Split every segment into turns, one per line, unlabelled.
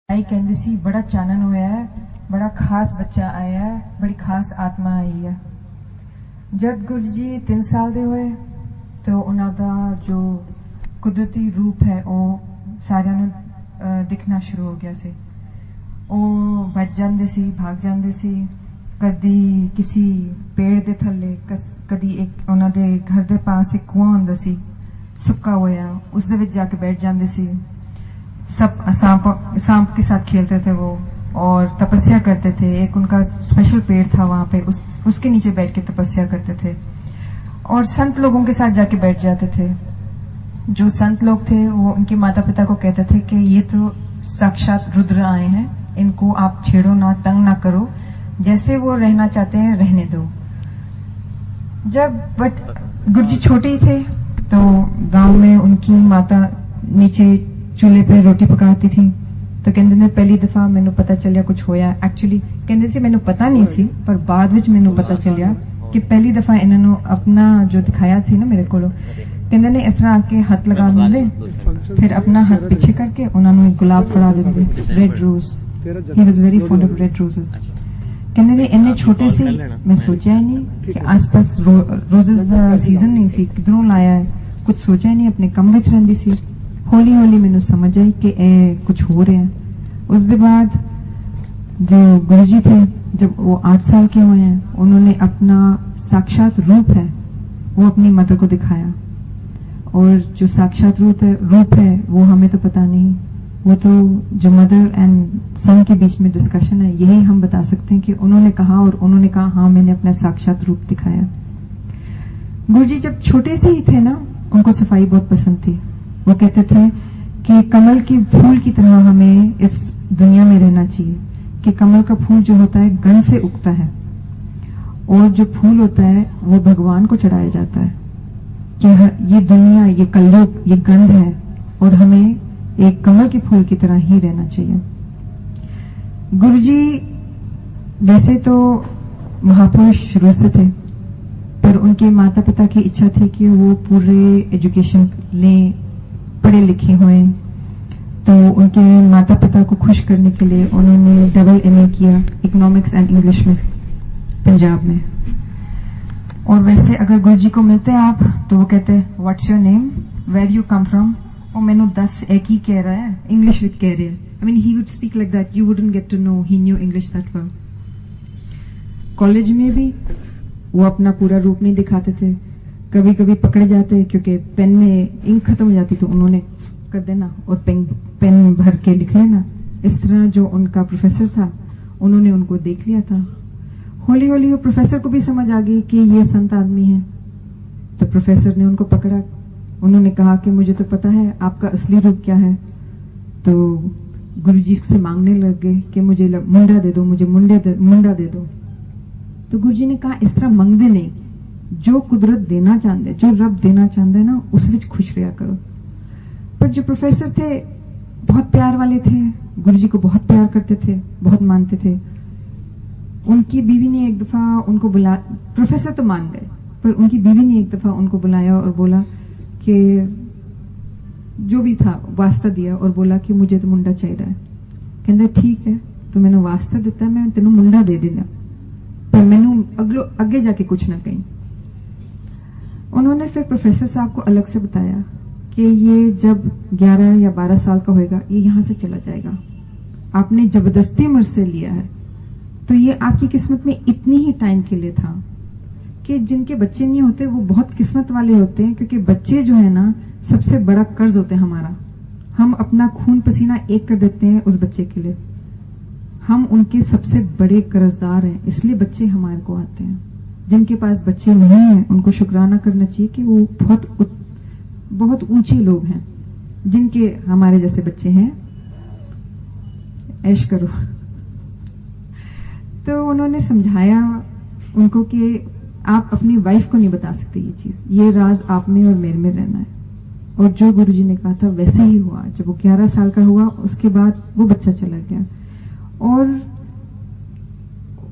आई कहती सी बड़ा चानन होया है, बड़ा खास बच्चा आया है, बड़ी खास आत्मा आई है। जब गुरु जी 3 साल दे होए तो उन्हां दा जो कुदरती रूप है वो सारियां नूं दिखना शुरू हो गया सी। वो भज जांदे सी, भाग जांदे सी, कदी किसी पेड़ दे थल्ले, कदी एक उन्हां दे घर दे पास एक कुआं हुंदा सी सुक्का होया, उस दे विच जाके बैठ जांदे सी। सब सांप के साथ खेलते थे वो और तपस्या करते थे। एक उनका स्पेशल पेड़ था वहां पे, उसके नीचे बैठ के तपस्या करते थे और संत लोगों के साथ जाके बैठ जाते थे। जो संत लोग थे वो उनके माता पिता को कहते थे कि ये तो साक्षात रुद्र आए हैं, इनको आप छेड़ो ना, तंग ना करो, जैसे वो रहना चाहते हैं रहने दो। जब गुरुजी छोटे ही थे तो गांव में उनकी माता नीचे चूल्हे पे रोटी पकाती थी। तो कहते ने पहली दफा मैनू पता चलिया कुछ होया। एक्चुअली कहते सी मैनू पता नहीं सी, पर बाद विच मैनू पता चलिया कि पहली दफा इन्होंने अपना जो दिखाया सी ना मेरे को, कहते ने इस तरह आके हाथ लगा देंदे, फिर अपना हाथ पीछे करके उन्होंने गुलाब फड़ा देंदे, red rose. He was very fond of red roses. कहते ने इन्ने छोटे से मैं सोचा ही नहीं कि आसपास रोजेस दा सीजन नहीं सी, किधरों लाया है, कुछ सोचा ही नहीं, अपने कम विच रहिंदी सी। हौली हौली मैनू समझ आई कि कुछ हो रहा है। उस दे बाद जो गुरुजी थे, जब वो 8 साल के हुए हैं, उन्होंने अपना साक्षात रूप है वो अपनी मदर को दिखाया। और जो साक्षात रूप है वो हमें तो पता नहीं, वो तो जो मदर एंड सन के बीच में डिस्कशन है, यही हम बता सकते हैं कि उन्होंने कहा और उन्होंने कहा हाँ मैंने अपना साक्षात रूप दिखाया। गुरुजी जब छोटे से ही थे ना, उनको सफाई बहुत पसंद थी। वो कहते थे कि कमल की फूल की तरह हमें इस दुनिया में रहना चाहिए, कि कमल का फूल जो होता है गंध से उगता है और जो फूल होता है वो भगवान को चढ़ाया जाता है, कि ये दुनिया, ये कलयुग, ये गंध है और हमें एक कमल के फूल की तरह ही रहना चाहिए। गुरुजी वैसे तो महापुरुष शुरू से थे, पर उनके माता पिता की इच्छा थी कि वो पूरे एजुकेशन लें, पढ़े लिखे हुए। तो उनके माता पिता को खुश करने के लिए उन्होंने डबल MA किया इकोनॉमिक्स एंड इंग्लिश में पंजाब में। और वैसे अगर गुरुजी को मिलते हैं आप तो वो कहते हैं what's your name, where you come from, और मैनू 10 एक ही कह रहा है, इंग्लिश विद कह रहे हैं। I mean he would speak like that, you wouldn't get to know he knew English that well. College में भी वो अपना पूरा रूप नहीं दिखाते थे, कभी कभी पकड़े जाते क्योंकि पेन में इंक खत्म हो जाती तो उन्होंने कर देना और पेन भर के लिख लेना। इस तरह जो उनका प्रोफेसर था उन्होंने उनको देख लिया था। हौली हौली वो प्रोफेसर को भी समझ आ गई कि ये संत आदमी है, तो प्रोफेसर ने उनको पकड़ा। उन्होंने कहा कि मुझे तो पता है आपका असली रूप क्या है। तो गुरुजी से मांगने लग गए कि मुझे मुंडा दे दो, मुझे मुंडा दे दो। तो गुरुजी ने कहा इस तरह मंगदे नहीं, जो कुदरत देना चाहते, जो रब देना चाहते ना, उस विच खुश रहा करो। पर जो प्रोफेसर थे बहुत प्यार वाले थे, गुरुजी को बहुत प्यार करते थे, बहुत मानते थे। उनकी बीवी ने एक दफा उनको प्रोफेसर तो मान गए, पर उनकी बीवी ने एक दफा उनको बुलाया और बोला कि जो भी था वास्ता दिया और बोला कि मुझे तो मुंडा चाहिए। कहता ठीक है, तो मैंने वास्ता दिता, मैं तेनों मुंडा दे देना, पर मैनू अगे जाके कुछ ना कहीं। उन्होंने फिर प्रोफेसर साहब को अलग से बताया कि ये जब 11 या 12 साल का होएगा ये यहां से चला जाएगा, आपने जबरदस्ती मुझसे लिया है। तो ये आपकी किस्मत में इतनी ही टाइम के लिए था कि जिनके बच्चे नहीं होते वो बहुत किस्मत वाले होते हैं, क्योंकि बच्चे जो है ना सबसे बड़ा कर्ज होते हैं हमारा। हम अपना खून पसीना एक कर देते हैं उस बच्चे के लिए, हम उनके सबसे बड़े कर्जदार हैं, इसलिए बच्चे हमारे को आते हैं। जिनके पास बच्चे नहीं हैं उनको शुक्राना करना चाहिए कि वो बहुत ऊंचे लोग हैं। जिनके हमारे जैसे बच्चे हैं, ऐश करो। तो उन्होंने समझाया उनको कि आप अपनी वाइफ को नहीं बता सकते ये चीज, ये राज आप में और मेरे में रहना है। और जो गुरुजी ने कहा था वैसे ही हुआ। जब वो 11 साल का हुआ उसके बाद वो बच्चा चला गया और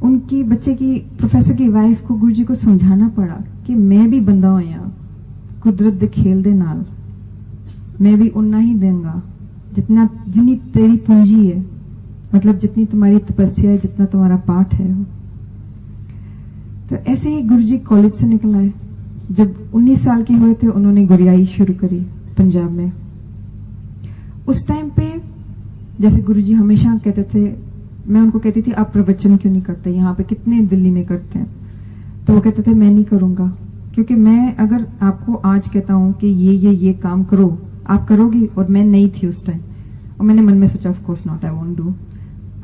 उनकी बच्चे की प्रोफेसर की वाइफ को गुरुजी को समझाना पड़ा कि मैं भी बंदा होया कुदरत दे खेल दे नाल, मैं भी उन्ना ही देंगा जितनी तेरी पूंजी है मतलब जितनी तुम्हारी तपस्या है, जितना तुम्हारा पाठ है। तो ऐसे ही गुरुजी कॉलेज से निकल आए। जब 19 साल के हुए थे उन्होंने गुरियाई शुरू करी पंजाब में। उस टाइम पे जैसे गुरुजी हमेशा कहते थे, मैं उनको कहती थी आप प्रवचन क्यों नहीं करते, यहाँ पे कितने दिल्ली में करते हैं। तो वो कहते थे मैं नहीं करूंगा, क्योंकि मैं अगर आपको आज कहता हूं कि ये काम करो, आप करोगी। और मैं नहीं थी उस टाइम, और मैंने मन में सोचा of course not, I won't do,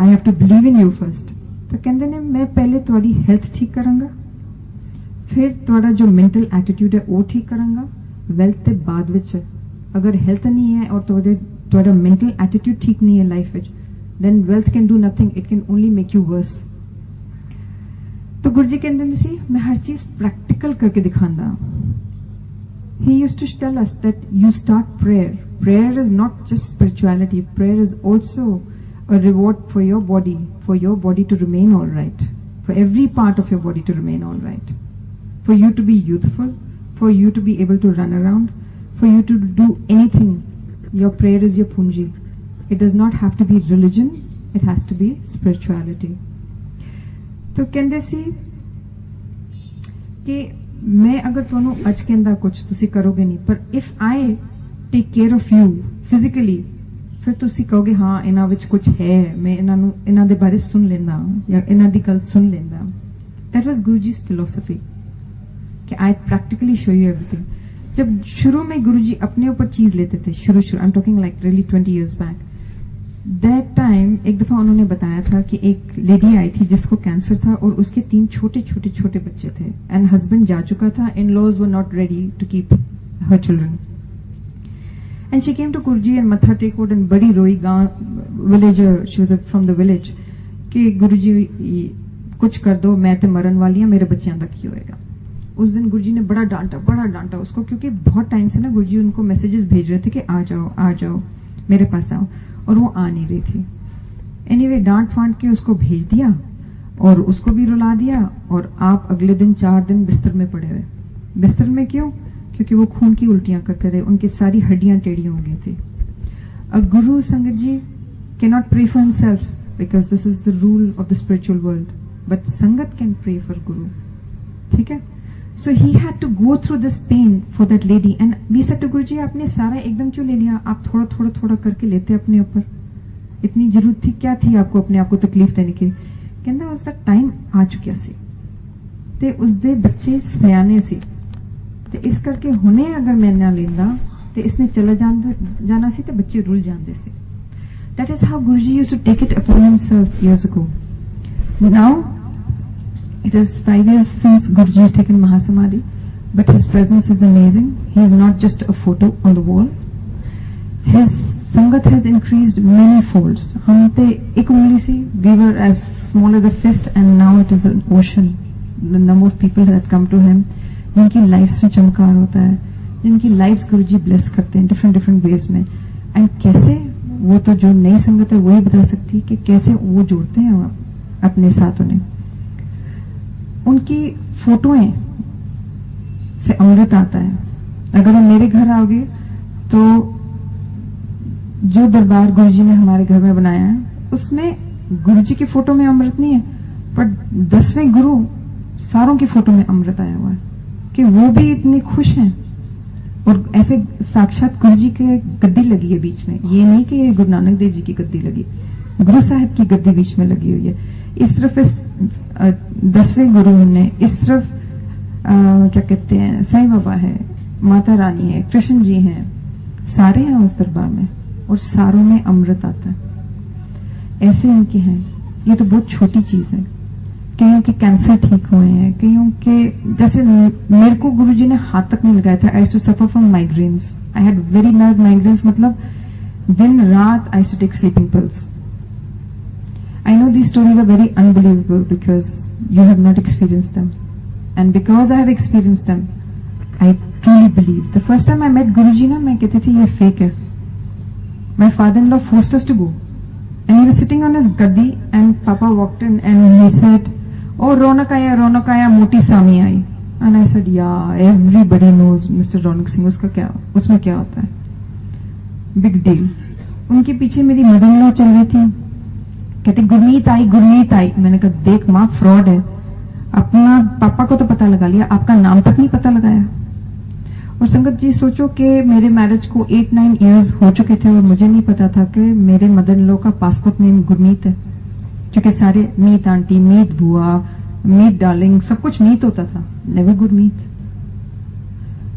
I have to believe in you first. तो कहते ने मैं पहले तुम्हारी हेल्थ ठीक करांगा, फिर तुम्हारा जो मेंटल एटीट्यूड है वो ठीक करांगा, वेल्थ ते बाद विच है। अगर हेल्थ नहीं है और तुम्हारा मेंटल एटीट्यूड ठीक नहीं है लाइफ विच, then wealth can do nothing, it can only make you worse. तो गुरुजी कहते सी मैं हर चीज प्रैक्टिकल करके दिखांदा। He used to tell us that you start prayer. Prayer is not just spirituality. Prayer is also a reward for your body to remain all right, for every part of your body to remain all right, for you to be youthful, for you to be able to run around, for you to do anything. Your prayer is your punji. It does not have to be religion. It has to be spirituality. तो कहते सी कि मैं अगर तुहानू अज कहंदा कुछ तुसी करोगे नहीं, पर if I take care of you physically, फिर तुसी कहोगे हाँ इन्हां विच कुछ है, मैं इन्हां दे बारे सुन लेंदा या इन्हां दी गल सुन लेंदा। दैट वाज गुरुजी's फिलोसफी कि आई प्रैक्टिकली शो यू एवरीथिंग। जब शुरू में गुरुजी अपने ऊपर चीज लेते थे, शुरू I am talking like really 20 years back, that time एक दफा उन्होंने बताया था कि एक लेडी आई थी जिसको कैंसर था और उसके 3 छोटे बच्चे थे, एंड हस्बैंड जा चुका था, in laws were not ready to keep her children, and she came to Guruji and मथा टेकोड एंड बड़ी रोई, गांव villager, she was from the village, कि गुरुजी कुछ कर दो, मैं तो मरन वाली हूं, मेरे बच्चों का की होएगा। उस दिन गुरुजी ने बड़ा डांटा उसको, क्योंकि बहुत टाइम से ना गुरुजी उनको मैसेजेस भेज रहे थे कि आ जाओ मेरे पास आओ, और वो आ नहीं रही थी। एनीवे डांट फांट के उसको भेज दिया और उसको भी रुला दिया, और आप अगले दिन 4 दिन बिस्तर में पड़े रहे। बिस्तर में क्यों? क्योंकि वो खून की उल्टियां करते रहे, उनकी सारी हड्डियां टेढ़ी हो गई थी। A guru Sangat ji can not pray for himself because this is the rule of the spiritual world, but Sangat can pray for guru. ठीक है, so he had to go through this pain for that lady, and we said to Guruji आपने सारा एकदम क्यों ले लिया, आप थोड़ा करके लेते अपने ऊपर, इतनी जरूरत थी क्या थी आपको अपने आप को तकलीफ देने की। कहता उसका टाइम आ चुका सी ते उसदे बच्चे सियाने सी, ते इस करके हुणे अगर मैं ना लेंदा ते इसने चला जाना सी ते बच्चे रुल जांदे सी। That is how Guruji used to take it upon himself years ago. Now it is 5 years since Guruji has taken Mahasamadhi, but his presence is amazing. He is not just a photo on the wall. His Sangat has increased many folds. हम ते एक उंगली सी, we were as small as a fist, and now it is an ocean. The number of people that come to him, जिनकी life में चमकार होता है, जिनकी life गुरुजी bless करते हैं डिफरेंट वेज में। एंड कैसे, वो तो जो नई संगत है वही बता सकती है कि कैसे वो जोड़ते हैं अपने साथ उन्हें। उनकी फोटोएं से अमृत आता है। अगर आप मेरे घर आओगे तो जो दरबार गुरुजी ने हमारे घर में बनाया है उसमें गुरुजी की फोटो में अमृत नहीं है, पर 10वें गुरु सारों की फोटो में अमृत आया हुआ है कि वो भी इतने खुश हैं। और ऐसे साक्षात गुरुजी के गद्दी लगी है बीच में, ये नहीं कि गुरु नानक देव जी की गद्दी लगी, गुरु साहब की गद्दी बीच में लगी हुई है। इस तरफ 10वें गुरु ने, इस तरफ क्या कहते हैं साईं बाबा है, माता रानी है, कृष्ण जी हैं, सारे हैं उस दरबार में, और सारों में अमृत आता है। ऐसे इनके हैं। ये तो बहुत छोटी चीज है। कईयों के कैंसर ठीक हुए हैं, कईयों के, जैसे मेरे को गुरुजी ने हाथ तक नहीं लगाया था। I used to suffer from migraines, I had very bad migraines, मतलब दिन रात I used to take sleeping pills. I know these stories are very unbelievable because you have not experienced them, and because I have experienced them, I truly believe. The first time I met Guruji na, मैं कहती थी ये fake है। My father-in-law forced us to go, and he was sitting on his gaddi, and Papa walked in and he said, "Oh, Ronak आया, मोटी सामी आई." And I said, "Yeah, everybody knows Mr. Ronak Singh, उसमें क्या होता है? Big deal." उनके पीछे मेरी मदर-in-law चल रही थी, कहते गुरमीत आई। मैंने कहा देख माँ फ्रॉड है, अपना पापा को तो पता लगा लिया, आपका नाम तक नहीं पता लगाया। और संगत जी सोचो कि मेरे मैरिज को 8-9 इयर्स हो चुके थे और मुझे नहीं पता था कि मेरे मदर इन लॉ का पासपोर्ट नेम गुरमीत है, क्योंकि सारे मीत आंटी, मीत बुआ, मीत डार्लिंग, सब कुछ मीत होता था, never Gurmeet.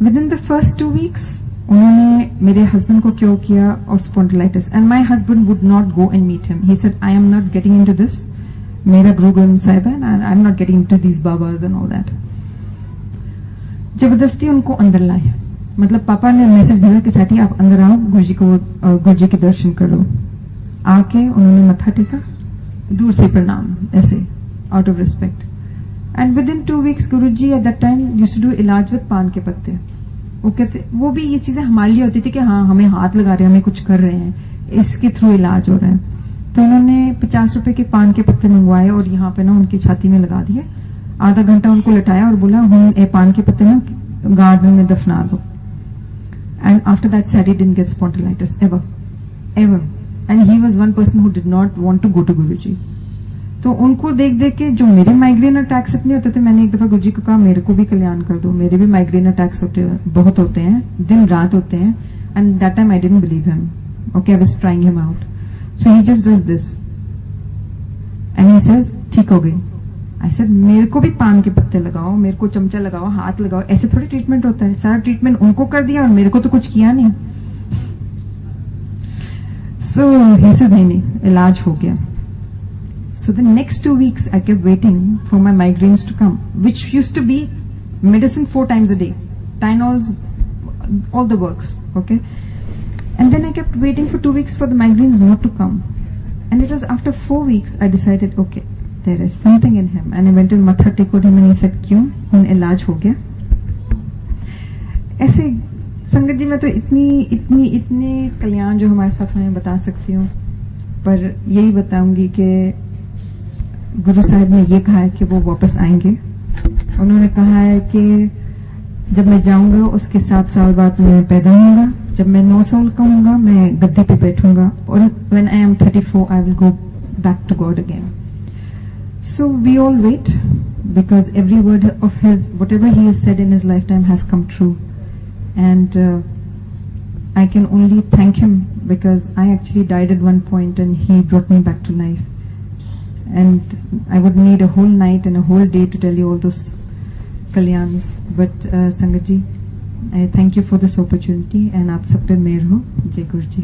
Within the first 2 weeks उन्होंने मेरे हस्बैंड को क्योर किया और spondylitis, and my husband would not go and meet him. He said I am not getting into this, मेरा गुरु ग्रंथ साहिब है and I am not getting into these babas and all that. जबरदस्ती उनको अंदर लाए, मतलब पापा ने मैसेज भेजा कि साथी आप अंदर आओ, गुरु जी के दर्शन करो। आके उन्होंने मत्था टेका, दूर से प्रणाम, ऐसे out of respect. And within 2 weeks Guru ji at that time used to do इलाज विद पान के पत्ते। वो कहते, वो भी ये चीजें हमारे लिए होती थी कि हाँ हमें हाथ लगा रहे हैं, हमें कुछ कर रहे हैं, इसके थ्रू इलाज हो रहा है। तो उन्होंने 50 रुपए के पान के पत्ते मंगवाए और यहाँ पे ना उनकी छाती में लगा दिए। आधा घंटा उनको लटाया और बोला हम पान के पत्ते ना गार्डन में दफना दो। And after that Sadie didn't get spondylitis ever. And he was one person who did not want to go to Guruji. तो उनको देख देख के जो मेरे माइग्रेन अटैक्स इतने होते थे, मैंने एक दफा गुरुजी को कहा मेरे को भी कल्याण कर दो, मेरे भी माइग्रेन अटैक्स बहुत होते हैं, दिन रात होते हैं। And that time I didn't believe him, okay, I was trying him out. So he just does this and he says ठीक हो गई। आई सेड मेरे को भी पान के पत्ते लगाओ, मेरे को चमचा लगाओ, हाथ लगाओ, ऐसे थोड़ी ट्रीटमेंट होता है। सारा ट्रीटमेंट उनको कर दिया और मेरे को तो कुछ किया नहीं। सो ही सेज नहीं, इलाज हो गया। So the next 2 weeks I kept waiting for my migraines to come, which used to be medicine 4 times a day, Tylenol's, all the works, okay. And then I kept waiting for 2 weeks for the migraines not to come, and it was after 4 weeks I decided, okay, there is something in him, and I went to matha टेकोड him and he said क्यों, उन इलाज हो गया। ऐसे संगत जी मैं तो इतनी कल्याण जो हमारे साथ हुए बता सकती हूँ, पर यही बताऊंगी कि गुरु साहब ने ये कहा है कि वो वापस आएंगे। उन्होंने कहा है कि जब मैं जाऊंगा उसके 7 साल बाद मैं पैदा होऊंगा, जब मैं 9 साल का होऊंगा मैं गद्दी पे बैठूंगा, और when I am 34 I will go back to God again. So we all wait because every word of his, whatever he has said in his lifetime has come true, and I can only thank him because I actually died at one point and he brought me back to life. And I would need a whole night and a whole day to tell you all those kalyans. But Sangat ji, I thank you for this opportunity and aap sab pe मेहर हो। जय गुरु जी।